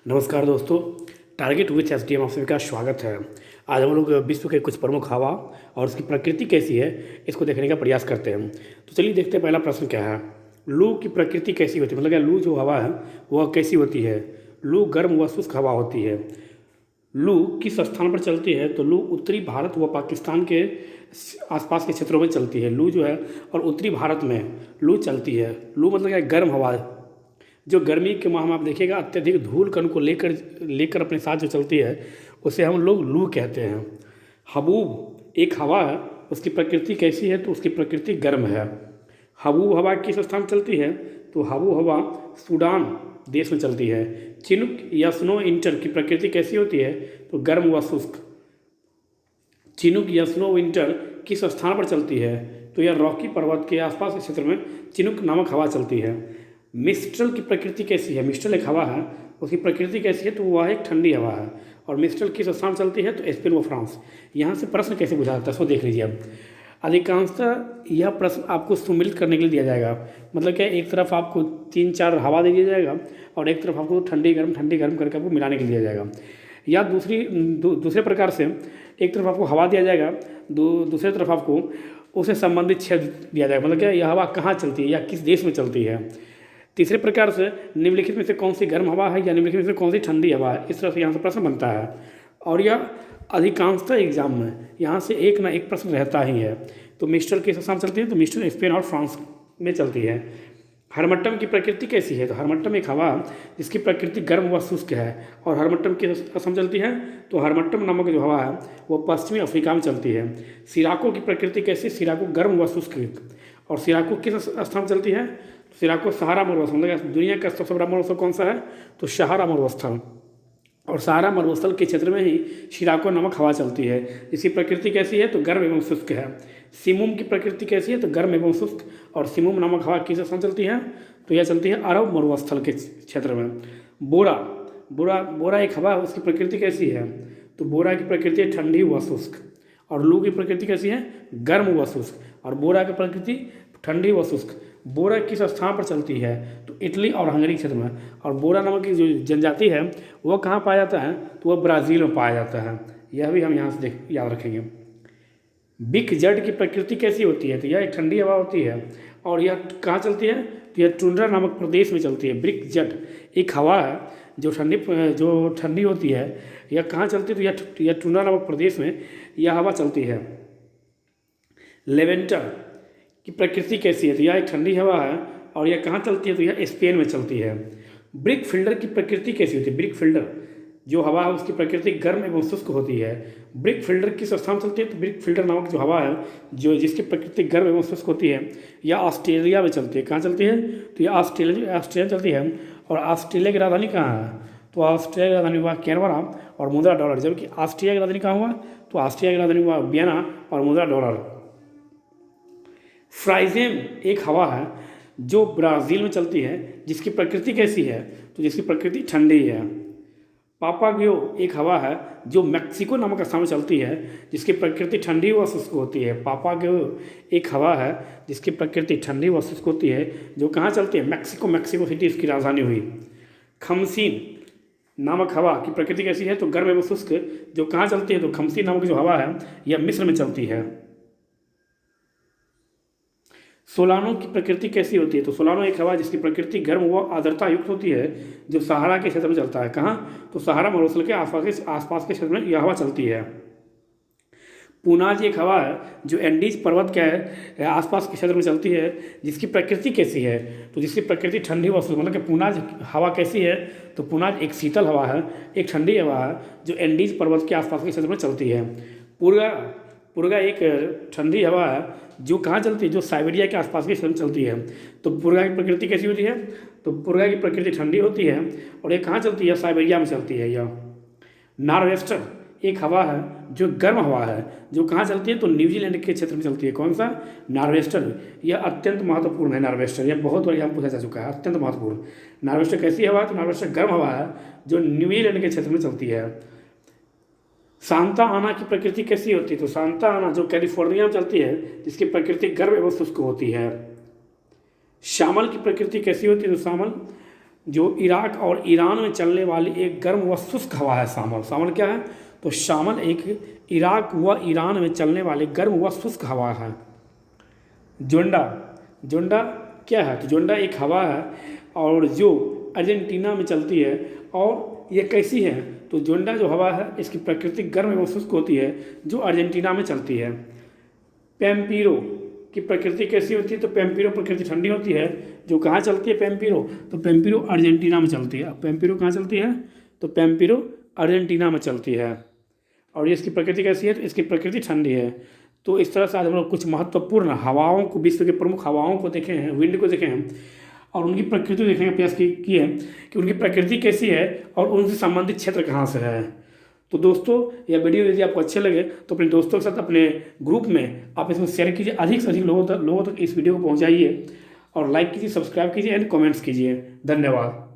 नमस्कार दोस्तों। Target with SDM आप सभी का स्वागत है। आज हम लोग विश्व के कुछ प्रमुख हवा और उसकी प्रकृति कैसी है इसको देखने का प्रयास करते हैं। तो चलिए देखते हैं पहला प्रश्न क्या है। लू की प्रकृति कैसी होती है, मतलब क्या लू जो हवा है वह कैसी होती है। लू गर्म व शुष्क हवा होती है। लू किस स्थान पर चलती है, तो लू उत्तरी भारत व पाकिस्तान के आसपास के क्षेत्रों में चलती है। लू जो है और उत्तरी भारत में लू चलती है। लू मतलब क्या, गर्म हवा जो गर्मी के माह में आप देखिएगा अत्यधिक धूल कण को लेकर लेकर अपने साथ जो चलती है उसे हम लोग लू कहते हैं। हबूब एक हवा है, उसकी प्रकृति कैसी है, तो उसकी प्रकृति गर्म है। हबूब हवा किस स्थान चलती है, तो हबूब हवा सूडान देश में चलती है। चिनुक या स्नो इंटर की प्रकृति कैसी होती है, तो गर्म व शुष्क। चिनुक या स्नो विंटर किस स्थान पर चलती है, तो यह रॉकी पर्वत के आसपास के क्षेत्र में चिनुक नामक हवा चलती है। मिस्ट्रल की प्रकृति कैसी है, मिस्ट्रल एक हवा है, उसकी प्रकृति कैसी है, तो वह एक ठंडी हवा है। और मिस्ट्रल किस स्थान चलती है, तो स्पेन व फ्रांस। यहाँ से प्रश्न कैसे पूछा जाता है सो देख लीजिए अब। अधिकांशतः यह प्रश्न आपको सुमिलित करने के लिए दिया जाएगा, मतलब क्या एक तरफ आपको 3-4 हवा दे दिया जाएगा और एक तरफ आपको ठंडी गर्म करके आपको मिलाने के लिए दिया जाएगा। या दूसरे प्रकार से एक तरफ आपको हवा दिया जाएगा, दूसरे तरफ आपको उससे संबंधित क्षेत्र दिया जाएगा, मतलब क्या यह हवा कहाँ चलती है या किस देश में चलती है। तीसरे प्रकार से निम्नलिखित में से कौन सी गर्म हवा है या निम्नलिखित में से कौन सी ठंडी हवा है, इस तरह से यहाँ से प्रश्न बनता है। और यह अधिकांशतः एग्जाम में यहाँ से एक ना एक प्रश्न रहता ही है। तो मिस्ट्रल किस स्थान चलती है, तो मिस्ट्रल स्पेन और फ्रांस में चलती है। हरमट्टम की प्रकृति कैसी है, तो हरमट्टम एक हवा जिसकी प्रकृति गर्म व शुष्क है। और हरमट्टम किस स्थान चलती है, तो हरमट्टम नामक जो हवा है वो पश्चिमी अफ्रीका में चलती है। सिराको की प्रकृति कैसी, सिराको गर्म व शुष्क। और सिराको किस स्थान चलती है, सिराको सहारा मरुस्थल, मतलब दुनिया का सबसे बड़ा मरुस्थल कौन सा है, तो सहारा मरुस्थल। और सहारा मरुस्थल के क्षेत्र में ही सिराको नामक हवा चलती है। इसकी प्रकृति कैसी है, तो गर्म एवं शुष्क है। सिमुम की प्रकृति कैसी है, तो गर्म एवं शुष्क। और सिमुम नामक हवा किस स्थान चलती है, तो यह चलती है अरब मरुस्थल के क्षेत्र में। बोरा बोरा बोरा एक हवा है, उसकी प्रकृति कैसी है, तो बोरा की प्रकृति है ठंडी व शुष्क। और लू की प्रकृति कैसी है, गर्म व शुष्क। और बोरा की प्रकृति ठंडी व शुष्क। बोरा किस स्थान पर चलती है, तो इटली और हंगरी क्षेत्र में। और बोरा नामक की जो जनजाति है वह कहाँ पाया जाता है, तो वह ब्राज़ील में पाया जाता है। यह भी हम यहाँ से याद रखेंगे। बिग जड की प्रकृति कैसी होती है, तो यह एक ठंडी हवा होती है। और यह कहाँ चलती है, तो यह टुंड्रा नामक प्रदेश में चलती है। बिग जड एक हवा है जो ठंडी होती है। यह कहाँ चलती है, तो यह टुंड्रा नामक प्रदेश में यह हवा चलती है। लेवेंटर की प्रकृति कैसी है, तो यह एक ठंडी हवा है। और यह कहाँ चलती है, तो यह स्पेन में चलती है। ब्रिक फिल्डर की प्रकृति कैसी होती है, ब्रिक फिल्डर जो हवा है उसकी प्रकृति गर्म एवं शुष्क होती है। ब्रिक फिल्डर किस स्थान चलती है, तो ब्रिक फिल्डर नामक जो हवा है जिसकी प्रकृति गर्म एवं शुष्क होती है, यह ऑस्ट्रेलिया में चलती है। कहाँ चलती है, तो यह ऑस्ट्रेलिया चलती है। और ऑस्ट्रेलिया की राजधानी कहाँ है, तो ऑस्ट्रेलिया की राजधानी हुआ कैनबरा और मुद्रा डॉलर। जबकि ऑस्ट्रिया की राजधानी कहाँ हुआ, तो ऑस्ट्रिया की राजधानी हुआ वियना और मुद्रा डॉलर। फ्राइजेम एक हवा है जो ब्राज़ील में चलती है, जिसकी प्रकृति कैसी है, तो जिसकी प्रकृति ठंडी है। पापागियो एक हवा है जो मैक्सिको नामक स्थान में चलती है, जिसकी प्रकृति ठंडी व शुष्क होती है। पापागियो एक हवा है जिसकी प्रकृति ठंडी व शुष्क होती है, जो कहाँ चलती है, मैक्सिको सिटी इसकी राजधानी हुई। खमसीन नामक हवा की प्रकृति कैसी है, तो गर्म एवं शुष्क, जो कहाँ चलती है, तो खमसीन नामक जो हवा है यह मिस्र में चलती है। सोलानो की प्रकृति कैसी होती है, तो सोलानो एक हवा जिसकी प्रकृति गर्म व आर्द्रता युक्त होती है, जो सहारा के क्षेत्र में चलता है। कहाँ, तो सहारा मरुस्थल के आसपास के क्षेत्र में यह हवा चलती है। पूनाज एक हवा है जो एंडीज पर्वत के आसपास के क्षेत्र में चलती है, जिसकी प्रकृति कैसी है, तो जिसकी प्रकृति ठंडी व शुष्क, मतलब कि पूनाज हवा कैसी है, तो पूनाज एक शीतल हवा है, एक ठंडी हवा है जो एंडीज पर्वत के आसपास के क्षेत्र में चलती है। पुर्गा एक ठंडी हवा है जो कहाँ चलती है, जो साइबेरिया के आसपास के क्षेत्र में चलती है। तो पुर्गा की प्रकृति कैसी होती है, तो पुर्गा की प्रकृति ठंडी होती है और ये कहाँ चलती है, साइबेरिया में चलती है। यह नॉर्वेस्टर एक हवा है जो गर्म हवा है, जो कहाँ चलती है, तो न्यूजीलैंड के क्षेत्र में चलती है। कौन सा, नॉर्वेस्टर। यह अत्यंत महत्वपूर्ण है नॉर्वेस्टर, यह बहुत बार यहाँ पूछा जा चुका है, अत्यंत महत्वपूर्ण। नॉर्वेस्टर कैसी हवा है, तो नॉर्वेस्टर गर्म हवा है जो न्यूजीलैंड के क्षेत्र में चलती है। सांता आना की प्रकृति कैसी होती है, तो सांता आना जो कैलिफोर्निया में चलती है, जिसकी प्रकृति गर्म एवं शुष्क होती है। शामल की प्रकृति कैसी होती है, तो जो इराक और ईरान में चलने वाली एक गर्म व शुष्क हवा है शामल। शामल क्या है? तो शामल एक इराक व ईरान में चलने वाली गर्म व शुष्क हवा है। जोंडा, जोंडा क्या है? तो जोंडा एक हवा है और जो अर्जेंटीना में चलती है। और ये कैसी है? तो जोंडा जो हवा है इसकी प्रकृति गर्म एवं शुष्क होती है, जो अर्जेंटीना में चलती है। पैम्पीरो की प्रकृति कैसी होती है? तो पैम्पीरो प्रकृति ठंडी होती है। जो कहाँ चलती है पैम्पीरो? तो पैम्पीरो अर्जेंटीना में चलती है। अब पैम्पीरो कहाँ चलती है? तो पैम्पीरो अर्जेंटीना में चलती है। और ये इसकी प्रकृति कैसी है? तो इसकी प्रकृति ठंडी है। तो इस तरह से आज हम लोग कुछ महत्वपूर्ण हवाओं को, विश्व के प्रमुख हवाओं को देखे हैं, विंड को देखे हैं और उनकी प्रकृति देखने का प्रयास की है कि उनकी प्रकृति कैसी है और उनसे संबंधित क्षेत्र कहाँ से है। तो दोस्तों, यह वीडियो यदि आपको अच्छे लगे तो अपने दोस्तों के साथ, अपने ग्रुप में आप इसको शेयर कीजिए, अधिक से अधिक लोगों तक इस वीडियो को पहुँचाइए और लाइक कीजिए, सब्सक्राइब कीजिए एंड कमेंट्स कीजिए। धन्यवाद।